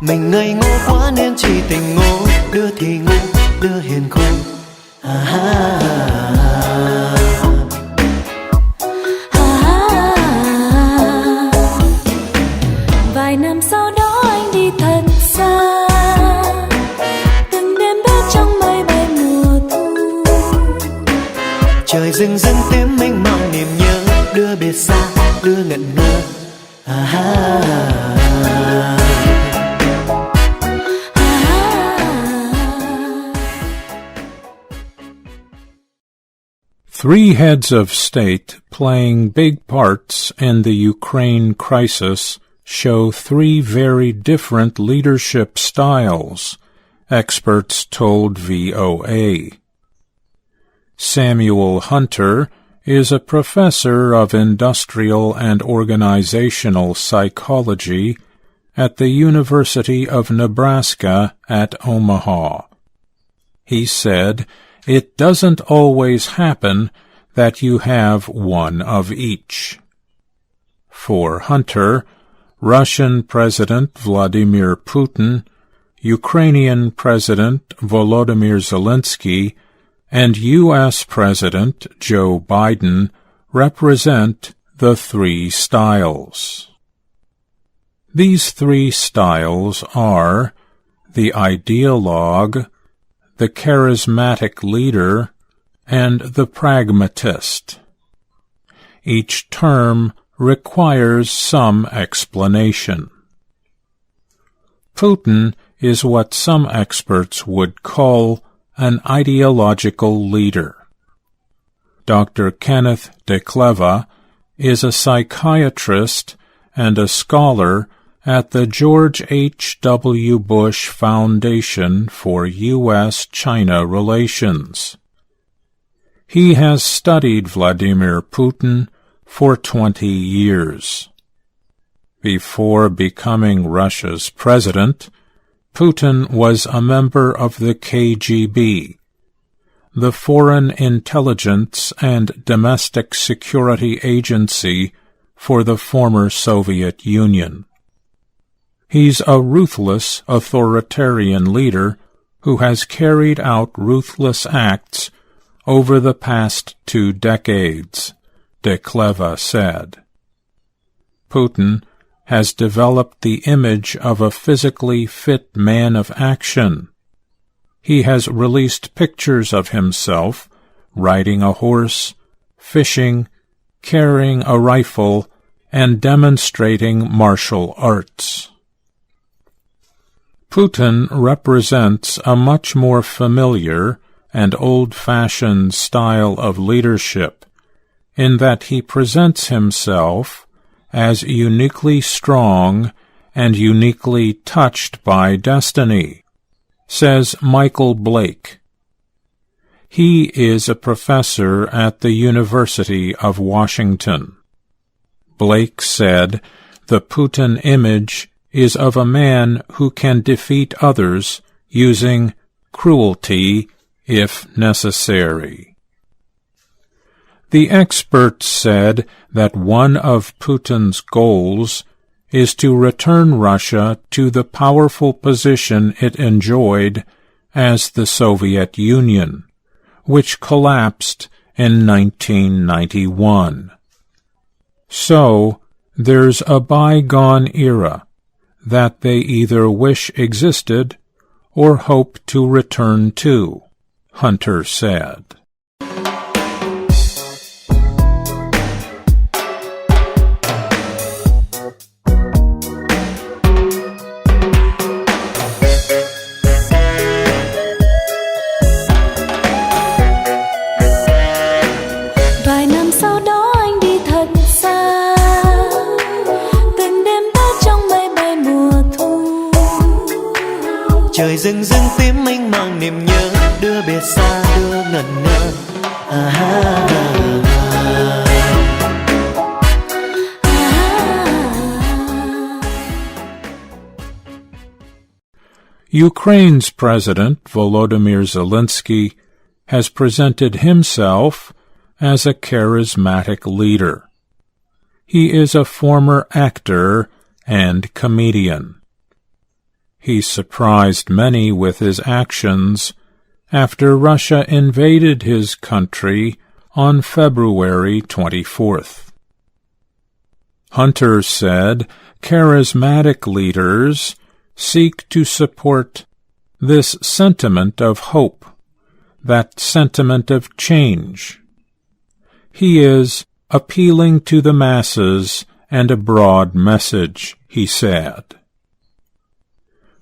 Mình ngây ngô quá nên chỉ tình ngô, đưa thì ngu, đưa hiền khô. Vài năm sau đó anh đi thật xa, từng đêm bé trong mây bay mùa thu. Trời rừng rưng tím mênh mông niềm nhớ, đưa biệt xa, đưa ngẩn ngơ. Three heads of state playing big parts in the Ukraine crisis show three very different leadership styles, experts told VOA. Samuel Hunter is a professor of industrial and organizational psychology at the University of Nebraska at Omaha. He said, "It doesn't always happen that you have one of each." For Hunter, Russian President Vladimir Putin, Ukrainian President Volodymyr Zelensky, and U.S. President Joe Biden represent the three styles. These three styles are the ideologue, the charismatic leader, and the pragmatist. Each term requires some explanation. Putin is what some experts would call an ideological leader. Dr. Kenneth DeCleva is a psychiatrist and a scholar at the George H.W. Bush Foundation for U.S.-China Relations. He has studied Vladimir Putin for 20 years. Before becoming Russia's president, Putin was a member of the KGB, the Foreign Intelligence and Domestic Security Agency for the former Soviet Union. He's a ruthless authoritarian leader who has carried out ruthless acts over the past 2 decades, DeCleva said. Putin has developed the image of a physically fit man of action. He has released pictures of himself riding a horse, fishing, carrying a rifle, and demonstrating martial arts. Putin represents a much more familiar and old-fashioned style of leadership in that he presents himself as uniquely strong and uniquely touched by destiny, says Michael Blake. He is a professor at the University of Washington. Blake said the Putin image is of a man who can defeat others using cruelty if necessary. The experts said that one of Putin's goals is to return Russia to the powerful position it enjoyed as the Soviet Union, which collapsed in 1991. So, there's a bygone era that they either wish existed or hope to return to, Hunter said. Trời rừng rưng tím mênh mang niềm nhớ, đưa biệt xa đưa ngẩn ngơ. Ukraine's President Volodymyr Zelensky has presented himself as a charismatic leader. He is a former actor and comedian. he surprised many with his actions after Russia invaded his country on February 24th. Hunter said charismatic leaders seek to support this sentiment of hope, that sentiment of change. He is appealing to the masses and a broad message, he said.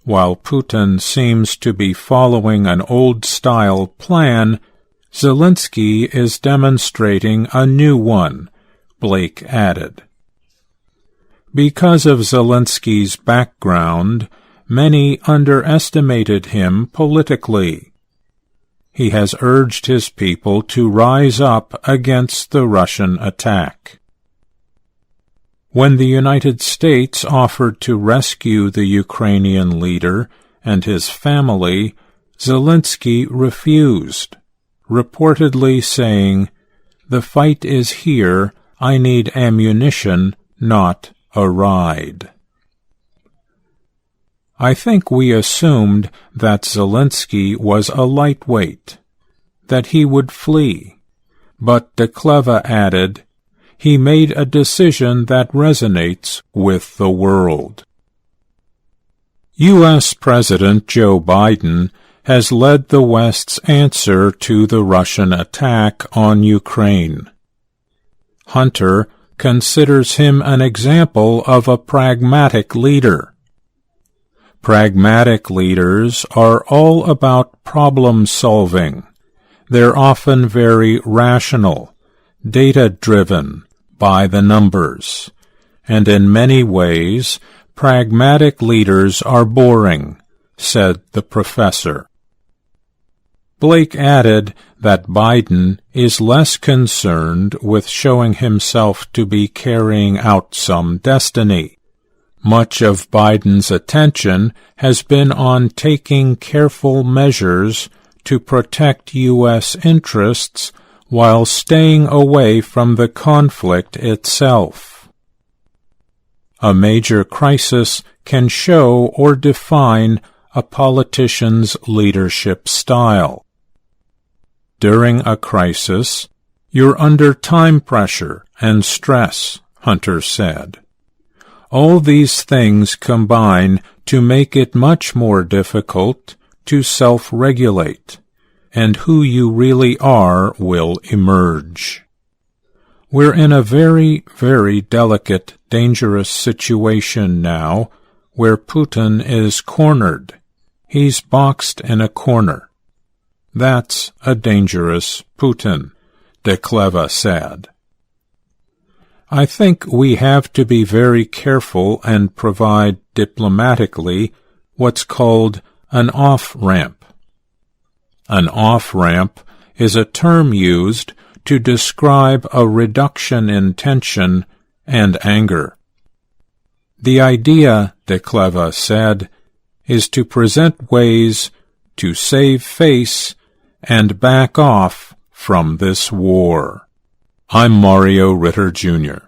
While Putin seems to be following an old-style plan, Zelensky is demonstrating a new one, Blake added. Because of Zelensky's background, many underestimated him politically. He has urged his people to rise up against the Russian attack. When the United States offered to rescue the Ukrainian leader and his family, Zelensky refused, reportedly saying, "The fight is here, I need ammunition, not a ride." I think we assumed that Zelensky was a lightweight, that he would flee, but de Kleve added, he made a decision that resonates with the world. U.S. President Joe Biden has led the West's answer to the Russian attack on Ukraine. Hunter considers him an example of a pragmatic leader. Pragmatic leaders are all about problem-solving. They're often very rational, data-driven, by the numbers, and in many ways, pragmatic leaders are boring, said the professor. Blake added that Biden is less concerned with showing himself to be carrying out some destiny. Much of Biden's attention has been on taking careful measures to protect U.S. interests while staying away from the conflict itself. A major crisis can show or define a politician's leadership style. During a crisis, you're under time pressure and stress, Hunter said. All these things combine to make it much more difficult to self-regulate, and who you really are will emerge. We're in a very, very delicate, dangerous situation now, where Putin is cornered. He's boxed in a corner. That's a dangerous Putin, de Kleve said. I think we have to be very careful and provide diplomatically what's called an off-ramp. An off-ramp is a term used to describe a reduction in tension and anger. The idea, de Kleve said, is to present ways to save face and back off from this war. I'm Mario Ritter, Jr.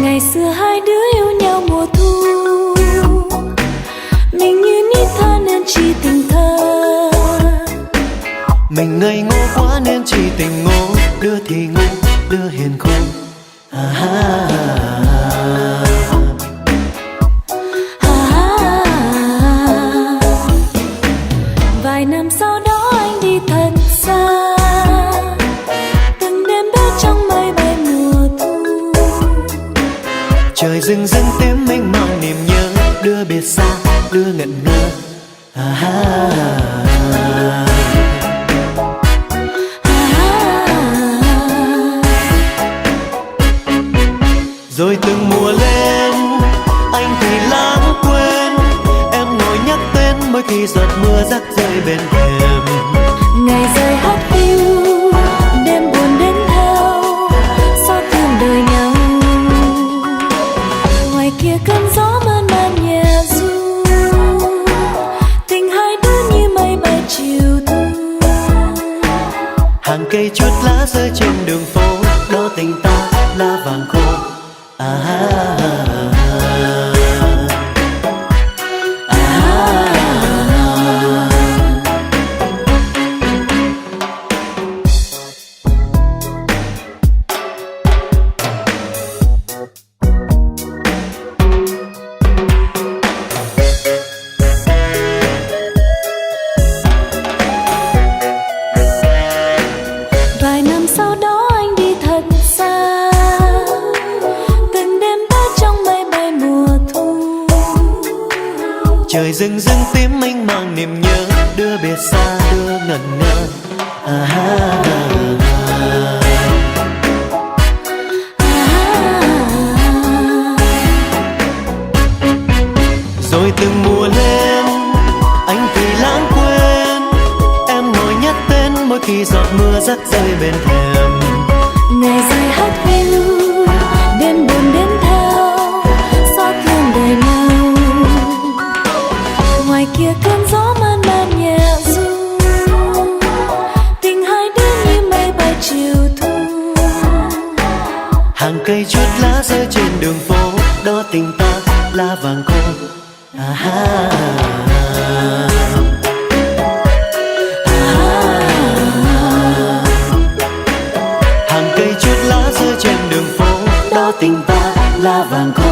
Ngày xưa hai đứa yêu nhau mùa thu, mình như nít thơ nên chỉ tình thơ. Mình ngây ngô quá nên chỉ tình ngô, đưa thì ngu, đưa hiền khôn. Vài năm sau đó anh đi thật xa, từng đêm bé trong mây bay mùa thu. Trời rừng rưng tím mênh mông niềm nhớ, đưa biệt xa, đưa ngẩn ngơ. Rồi từng mùa lên, anh thì lãng quên. Em ngồi nhắc tên mỗi khi giọt mưa rắc rơi bên thềm. Ngày rơi hắt hiu, đêm buồn đến theo, xót năm sau đó anh đi thật xa, từng đêm ta trong mây bay mùa thu. Trời rừng rừng tím mênh mang niềm nhớ, đưa biệt xa đưa ngẩn ngơ. Rồi từng mùa lên anh thì lãng quên, em ngồi nhắc tên mỗi khi giọt mưa rắc rơi bên thềm. Ngày dài hát hiu, đêm buồn đến theo, xót thương đời nhau. Ngoài kia cơn gió man man nhẹ ru, tình hai đứa như mây bay chiều thu. Hàng cây chuốt lá rơi trên đường phố, đó tình ta lá vàng khô. Hàng cây chuốt lá rơi trên đường phố, đó tình ta lá vàng khô.